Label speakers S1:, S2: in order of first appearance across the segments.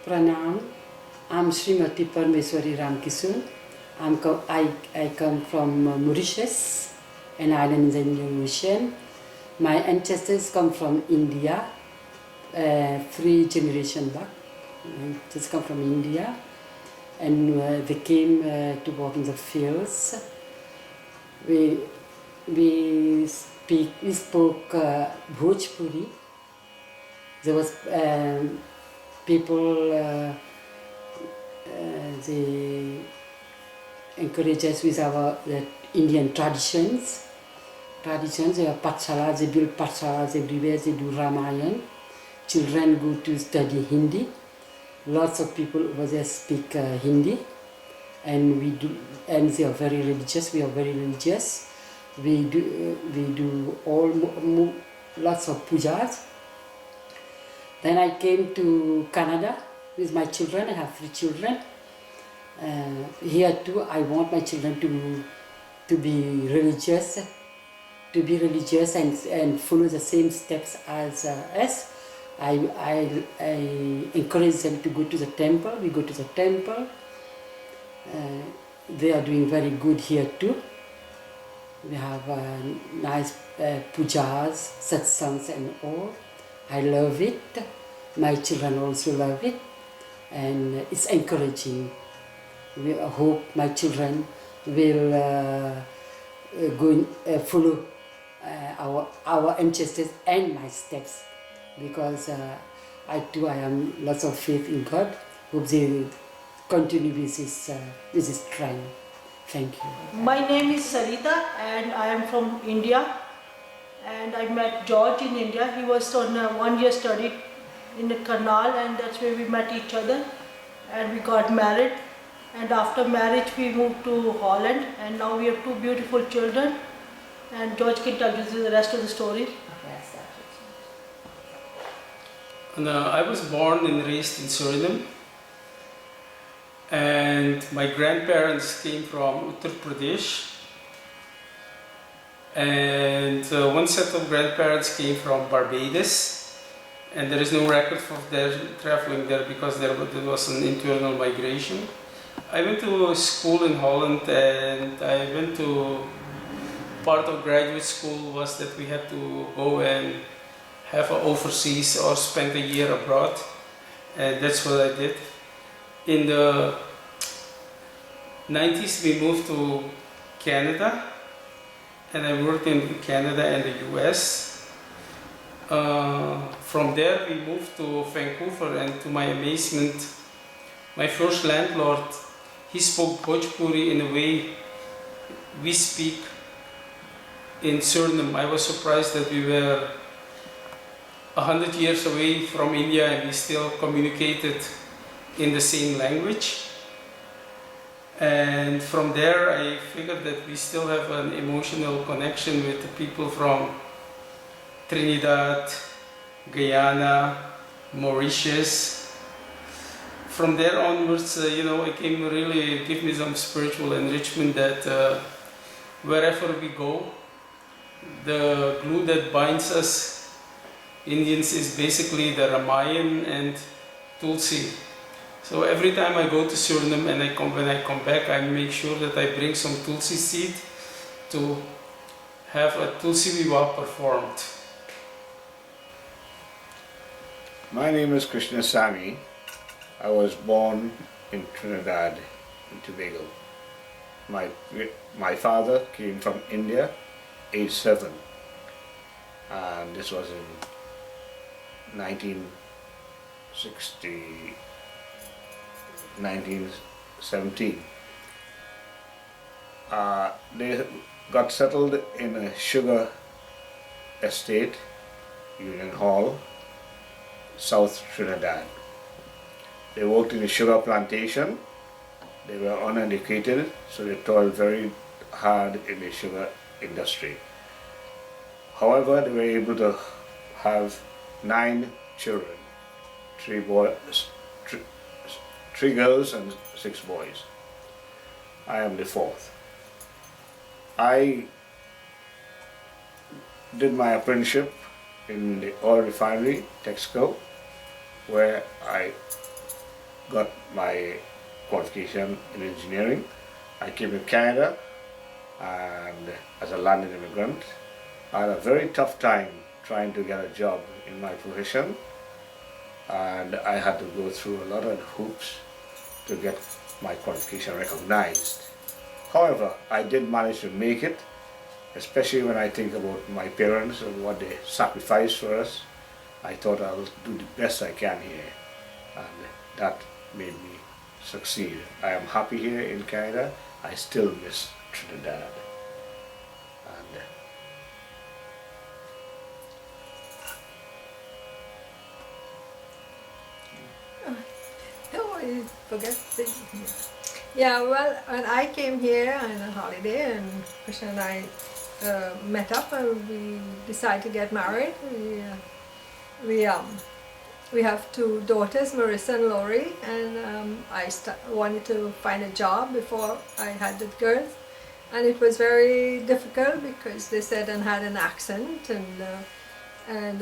S1: Pranam. I'm Srimati Parmeswari Ramkisun. I come from Mauritius, an island in the Indian Ocean. My ancestors come from India, 3 generations back. Just come from India, and they came to work in the fields. We spoke Bhojpuri. There was people. They encourage us with our Indian traditions. They have pathshalas, they build pathshalas everywhere, they do Ramayan. Children go to study Hindi. Lots of people over there speak Hindi, and they are very religious. We are very religious. We do lots of pujas. Then I came to Canada with my children. I have 3 children. Here too, I want my children to be religious, and follow the same steps as us. I encourage them to go to the temple. We go to the temple. They are doing very good here too. We have nice pujas, satsangs and all. I love it. My children also love it, and it's encouraging. We hope my children will follow our ancestors and my steps, because I have lots of faith in God. Hope they will continue with this trend. Thank you.
S2: My name is Sarita and I am from India, and I met George in India. He was on a 1-year study in Karnal, and that's where we met each other, and we got married. And after marriage we moved to Holland, and now we have 2 beautiful children, and George can tell you the rest of the story.
S3: And, I was born and raised in Suriname, and my grandparents came from Uttar Pradesh, and one set of grandparents came from Barbados, and there is no record of their traveling there because there was an internal migration. I went to school in Holland, and I went to part of graduate school was that we had to go and have an overseas or spend a year abroad, and that's what I did. In the 90s we moved to Canada, and I worked in Canada and the US. From there we moved to Vancouver, and to my amazement, my first landlord, he spoke Bhojpuri in a way we speak in Suriname. I was surprised that we were 100 years away from India and we still communicated in the same language. And from there I figured that we still have an emotional connection with the people from Trinidad, Guyana, Mauritius. From there onwards, it came really give me some spiritual enrichment that wherever we go, the glue that binds us Indians is basically the Ramayan and Tulsi. So every time I go to Suriname and when I come back, I make sure that I bring some Tulsi seed to have a Tulsi Viva performed.
S4: My name is Krishna Sami. I was born in Trinidad and Tobago. My father came from India, age 7, and this was in 1917. They got settled in a sugar estate, Union Hall, South Trinidad. They worked in a sugar plantation. They were uneducated, so they toiled very hard in the sugar industry. However, they were able to have 9 children, 3 girls and 6 boys. I am the 4th. I did my apprenticeship in the oil refinery, Texaco, where I got my qualification in engineering. I came to Canada and as a landed immigrant, I had a very tough time trying to get a job in my profession, and I had to go through a lot of hoops to get my qualification recognized. However, I did manage to make it, especially when I think about my parents and what they sacrificed for us. I thought I'll do the best I can here, and that made me succeed. I am happy here in Canada. I still miss Trinidad.
S5: Oh, I forget the... Yeah, well, when I came here on a holiday and Krishna and I met up and we decided to get married. We have two daughters, Marissa and Lori, and I wanted to find a job before I had the girls. And it was very difficult because they said I had an accent and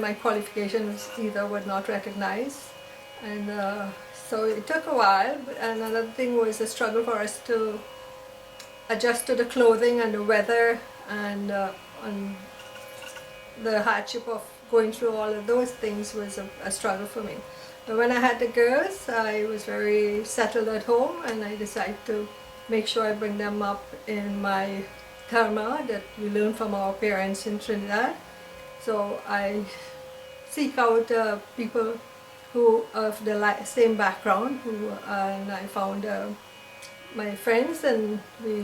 S5: my qualifications either were not recognized. And so it took a while, and another thing was a struggle for us to adjust to the clothing and the weather and the hardship of going through all of those things was a struggle for me. But when I had the girls, I was very settled at home, and I decided to make sure I bring them up in my dharma that we learned from our parents in Trinidad. So I seek out people who of the same background, and I found my friends, and we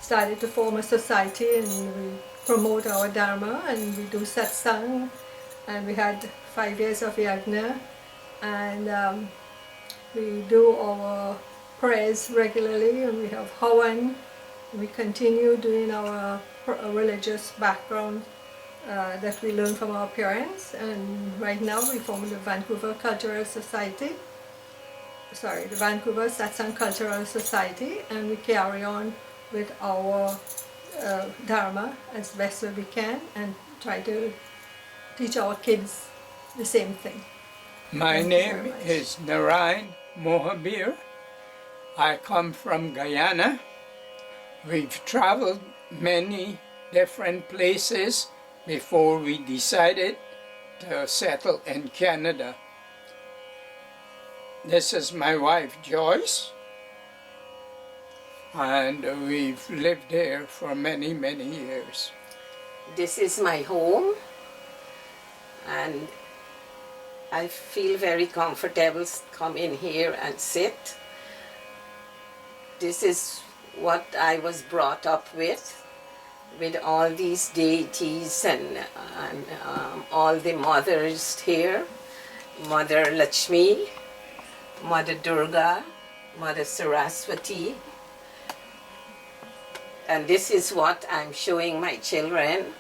S5: started to form a society, and we promote our dharma, and we do satsang, and we had 5 years of yajna, and we do our prayers regularly, and we have havan. We continue doing our religious background that we learned from our parents, and right now we form the Vancouver Cultural Society, the Vancouver Satsang Cultural Society, and we carry on with our dharma as best as we can and try to teach our kids the same thing.
S6: My name is Narayan Mohabir. I come from Guyana. We've traveled many different places before we decided to settle in Canada. This is my wife Joyce, and we've lived here for many, many years.
S7: This is my home, and I feel very comfortable to come in here and sit. This is what I was brought up with all these deities and all the mothers here. Mother Lakshmi, Mother Durga, Mother Saraswati. And this is what I'm showing my children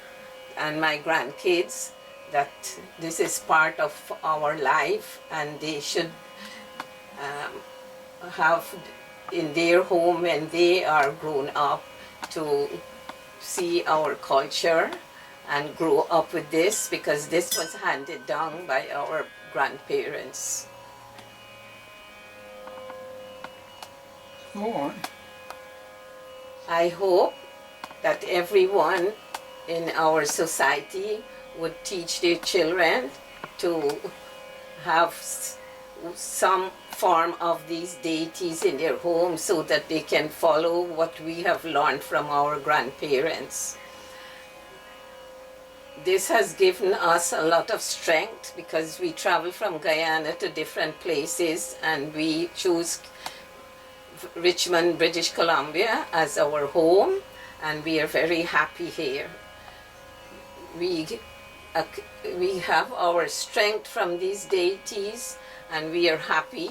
S7: and my grandkids, that this is part of our life, and they should have in their home when they are grown up to see our culture and grow up with this, because this was handed down by our grandparents.
S6: Go on.
S7: I hope that everyone in our society would teach their children to have some form of these deities in their home so that they can follow what we have learned from our grandparents. This has given us a lot of strength because we travel from Guyana to different places, and we choose Richmond, British Columbia as our home, and we are very happy here. We have our strength from these deities, and we are happy,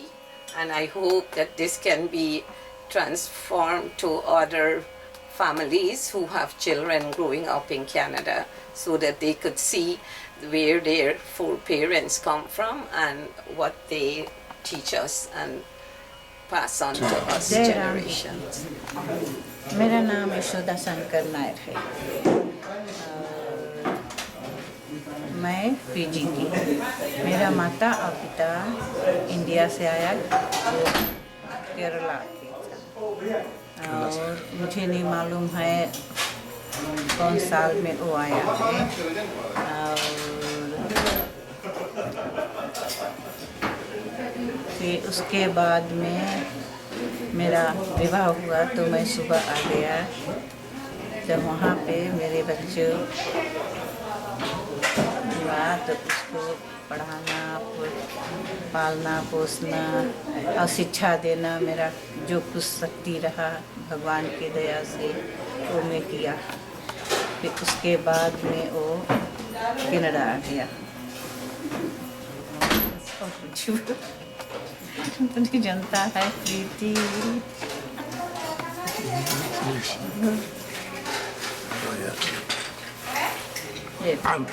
S7: and I hope that this can be transformed to other families who have children growing up in Canada, so that they could see where their foreparents come from and what they teach us and pass on to us generations.
S8: मेरा नाम यशोदा शंकर नायर है। मैं PG की। मेरा माता और पिता India से आया, वो केरला के था। और मुझे नहीं मालूम है कौन साल में वो आया है। और फिर उसके बाद में मेरा विवाह हुआ तो मैं सुबह आ गया। जब वहाँ पे मेरे बच्चे हुआ तो उसको पढ़ाना, पालना पोसना और शिक्षा देना, मेरा जो कुछ शक्ति रहा भगवान की दया से वो मैं किया। फिर उसके बाद में वो कनाडा आ गया। और कुछ नहीं जनता है प्रीति।
S9: I'm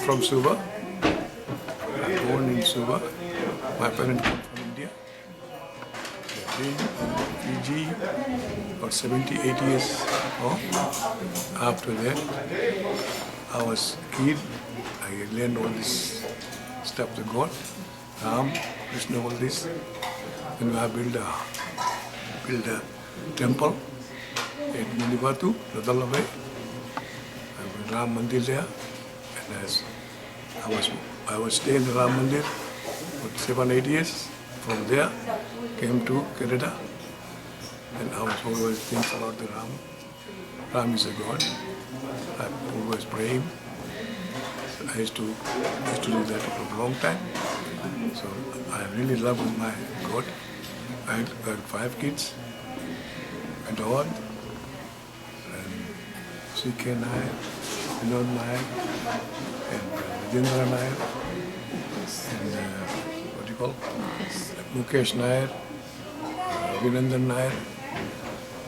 S9: from Suba, born in Suba. My parents come from India. They've been in Fiji for 78 years now. After that, I was kid. I learned all this stuff to God, Ram, Krishna, all this. Then I built a temple at Munibatu, Radalaway. I built Ram Mandir there. And as I was staying in the Ram Mandir for 7-8 years. From there, came to Canada. And I was always thinking about the Ram. Ram is a God. I always pray him. I used to do that for a long time. So I really love my God. I had 5 kids. My daughter, and C.K. Nair, Vinod Nair, and Rajendra Nair, and what do you call? Mukesh Nair, Vinandan Nair.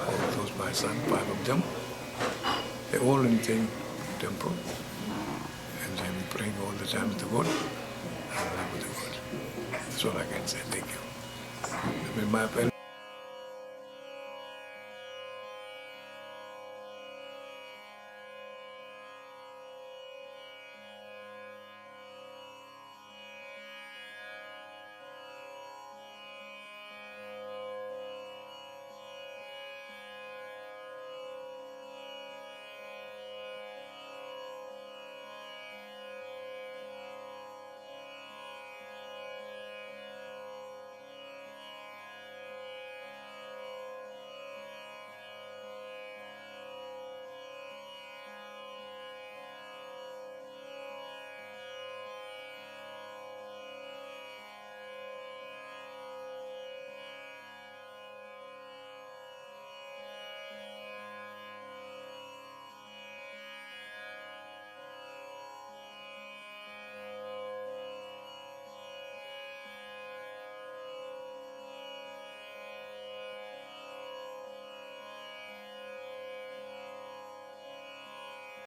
S9: All those my son, 5 of them. They're all in the same temple. And I'm praying all the time to God. I love the God. That's all I can say. Thank you. I mean, my